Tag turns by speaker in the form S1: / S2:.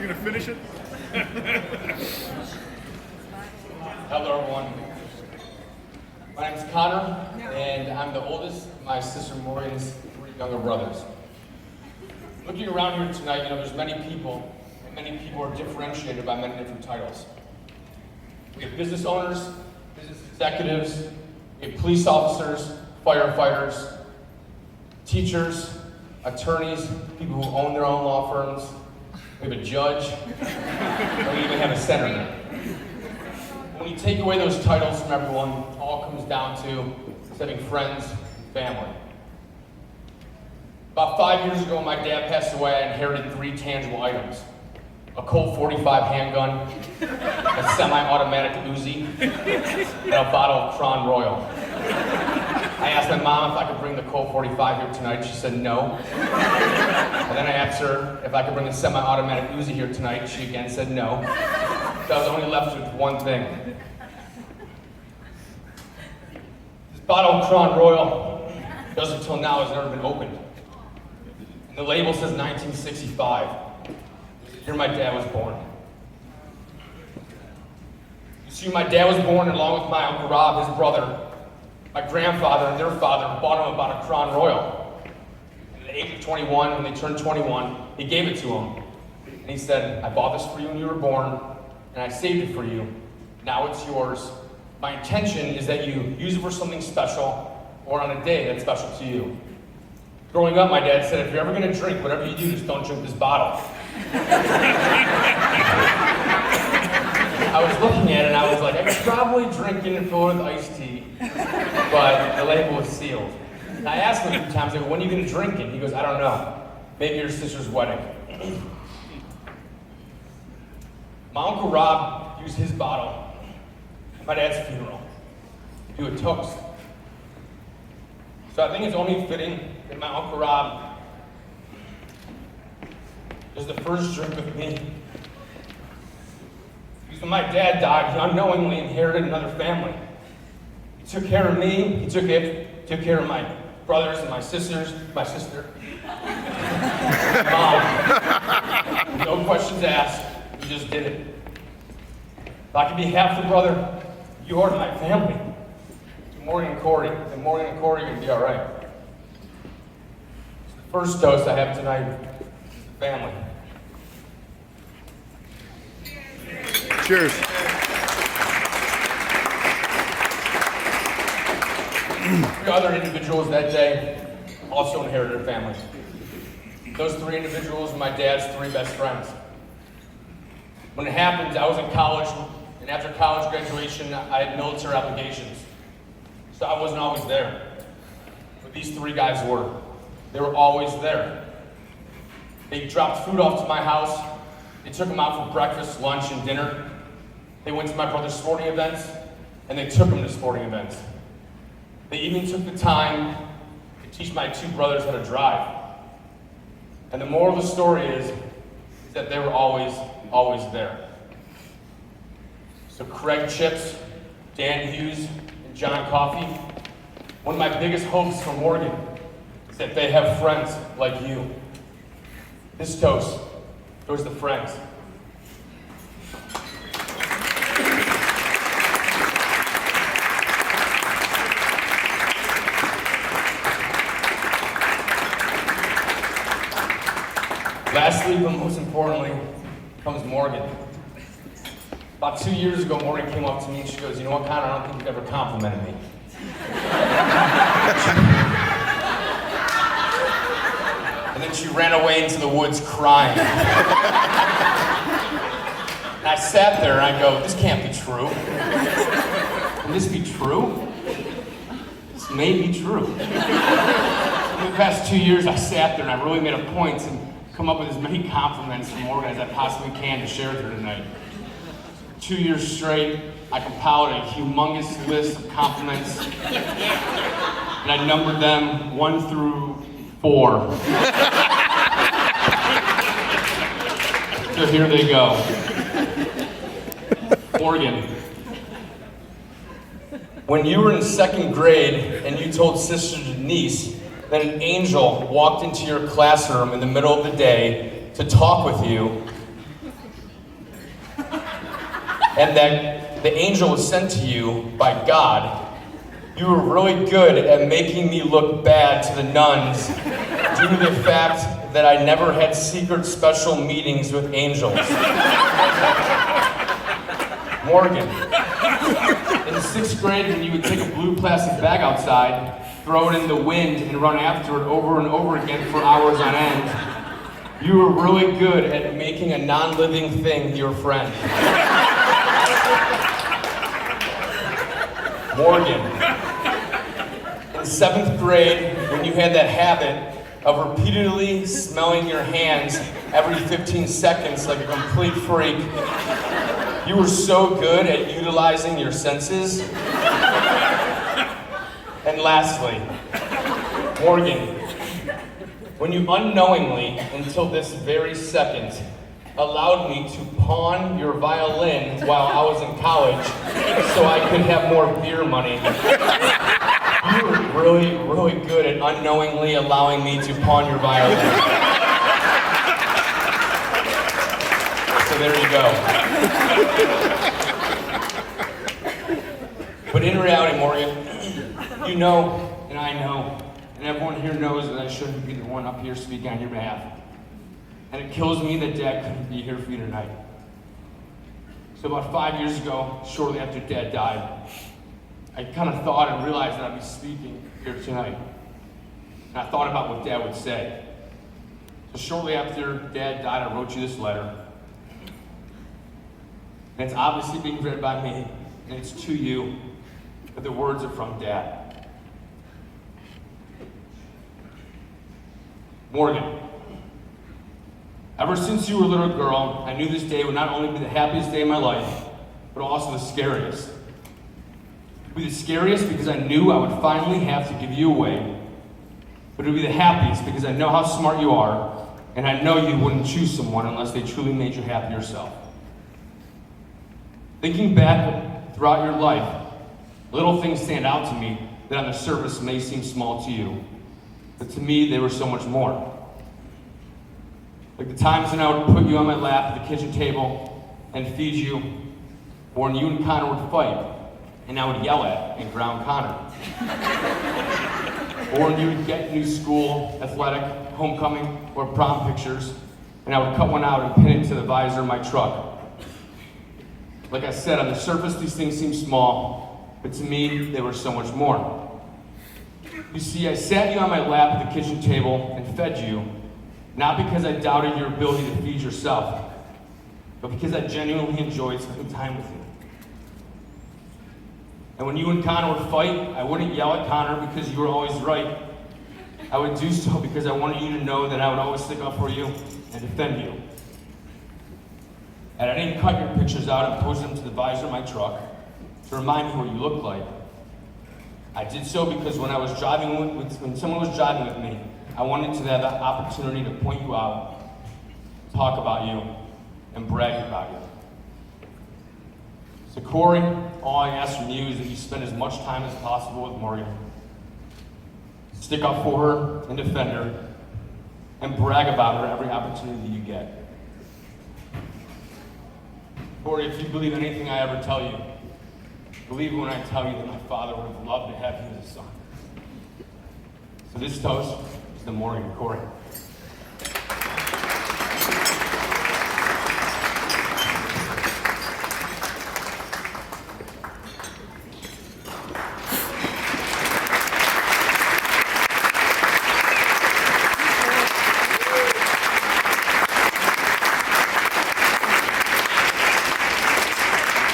S1: You gonna finish it?
S2: Hello, everyone. My name's Connor, and I'm the oldest of my sister Morgan's three younger brothers. Looking around here tonight, there's many people, and many people are differentiated by many different titles. We have business owners, business executives, we have police officers, firefighters, teachers, attorneys, people who own their own law firms. We have a judge, and we even have a senator. When you take away those titles from everyone, it all comes down to having friends and family. About 5 years ago, when my dad passed away, I inherited 3 tangible items: a Colt 45 handgun, a semi-automatic Uzi, and a bottle of Crown Royal. I asked my mom if I could bring the Colt 45 here tonight. She said no. And then I asked her if I could bring the semi-automatic Uzi here tonight. She again said no. So I was only left with one thing. This bottle of Crown Royal, just until now, has never been opened. And the label says 1965. The year my dad was born. You see, my dad was born along with my Uncle Rob, his brother. My grandfather and their father bought him about a Crown Royal. At the age of 21, when they turned 21, he gave it to him. And he said, "I bought this for you when you were born, and I saved it for you. Now it's yours. My intention is that you use it for something special or on a day that's special to you." Growing up, my dad said, "If you're ever gonna drink, whatever you do, just don't drink this bottle." I was looking at it and I was like, I could probably drink it and fill it with iced tea, but the label was sealed. And I asked him a few times, I go, "When are you gonna drink it?" He goes, "I don't know. Maybe your sister's wedding." My Uncle Rob used his bottle at my dad's funeral to do a toast. So I think it's only fitting that my Uncle Rob is the first drink with me. Because when my dad died, he unknowingly inherited another family. He took care of me, he took care of my brothers and my sisters, my sister, mom. No questions asked, he just did it. If I could be half the brother, you are my family. Morgan and Cory, and Morgan and Cory are gonna be all right. The first toast I have tonight is family.
S1: Cheers.
S2: 3 other individuals that day also inherited a family. Those 3 individuals were my dad's 3 best friends. When it happened, I was in college, and after college graduation, I had military obligations. So I wasn't always there. But these 3 guys were. They were always there. They dropped food off to my house. They took them out for breakfast, lunch, and dinner. They went to my brother's sporting events, and they took him to sporting events. They even took the time to teach my 2 brothers how to drive. And the moral of the story is that they were always there. So Craig Chips, Dan Hughes, and John Coffey, one of my biggest hopes for Morgan is that they have friends like you. This toast goes to friends. Lastly, but most importantly, comes Morgan. About 2 years ago, Morgan came up to me and she goes, "You know what, Connor, I don't think you've ever complimented me." And then she ran away into the woods crying. And I sat there and I go, "This can't be true. Can this be true? This may be true." In the past 2 years, I sat there and I really made a point to come up with as many compliments from Morgan as I possibly can to share with her tonight. 2 years straight, I compiled a humongous list of compliments, and I numbered them 1 through 4. So here they go. Morgan, when you were in 2nd grade and you told Sister Denise that an angel walked into your classroom in the middle of the day to talk with you, and that the angel was sent to you by God, you were really good at making me look bad to the nuns due to the fact that I never had secret special meetings with angels. Morgan, in 6th grade, when you would take a blue plastic bag outside, throw it in the wind, and run after it over and over again for hours on end, you were really good at making a non-living thing your friend. Morgan, in 7th grade, when you had that habit of repeatedly smelling your hands every 15 seconds like a complete freak, you were so good at utilizing your senses. And lastly, Morgan, when you unknowingly, until this very second, allowed me to pawn your violin while I was in college so I could have more beer money. You were really, really good at unknowingly allowing me to pawn your violin. So there you go. But in reality, Morgan, you know, and I know, and everyone here knows that I shouldn't be the one up here speaking on your behalf. And it kills me that Dad couldn't be here for you tonight. So about 5 years ago, shortly after Dad died, I kind of thought and realized that I'd be speaking here tonight. And I thought about what Dad would say. So shortly after Dad died, I wrote you this letter. And it's obviously being read by me, and it's to you, but the words are from Dad. Morgan, ever since you were a little girl, I knew this day would not only be the happiest day of my life, but also the scariest. It would be the scariest because I knew I would finally have to give you away, but it would be the happiest because I know how smart you are, and I know you wouldn't choose someone unless they truly made you happy yourself. Thinking back throughout your life, little things stand out to me that on the surface may seem small to you, but to me they were so much more. Like the times when I would put you on my lap at the kitchen table and feed you, or when you and Connor would fight, and I would yell at and ground Connor. Or when you would get new school, athletic, homecoming, or prom pictures, and I would cut one out and pin it to the visor of my truck. Like I said, on the surface these things seem small, but to me they were so much more. You see, I sat you on my lap at the kitchen table and fed you, not because I doubted your ability to feed yourself, but because I genuinely enjoyed spending time with you. And when you and Connor would fight, I wouldn't yell at Connor because you were always right. I would do so because I wanted you to know that I would always stick up for you and defend you. And I didn't cut your pictures out and post them to the visor of my truck to remind me what you looked like. I did so because when someone was driving with me, I wanted to have that opportunity to point you out, talk about you, and brag about you. So Cory, all I ask from you is that you spend as much time as possible with Morgan. Stick up for her and defend her, and brag about her every opportunity you get. Cory, if you believe anything I ever tell you, believe when I tell you that my father would have loved to have you as a son. So this toast is to Morgan and Cory.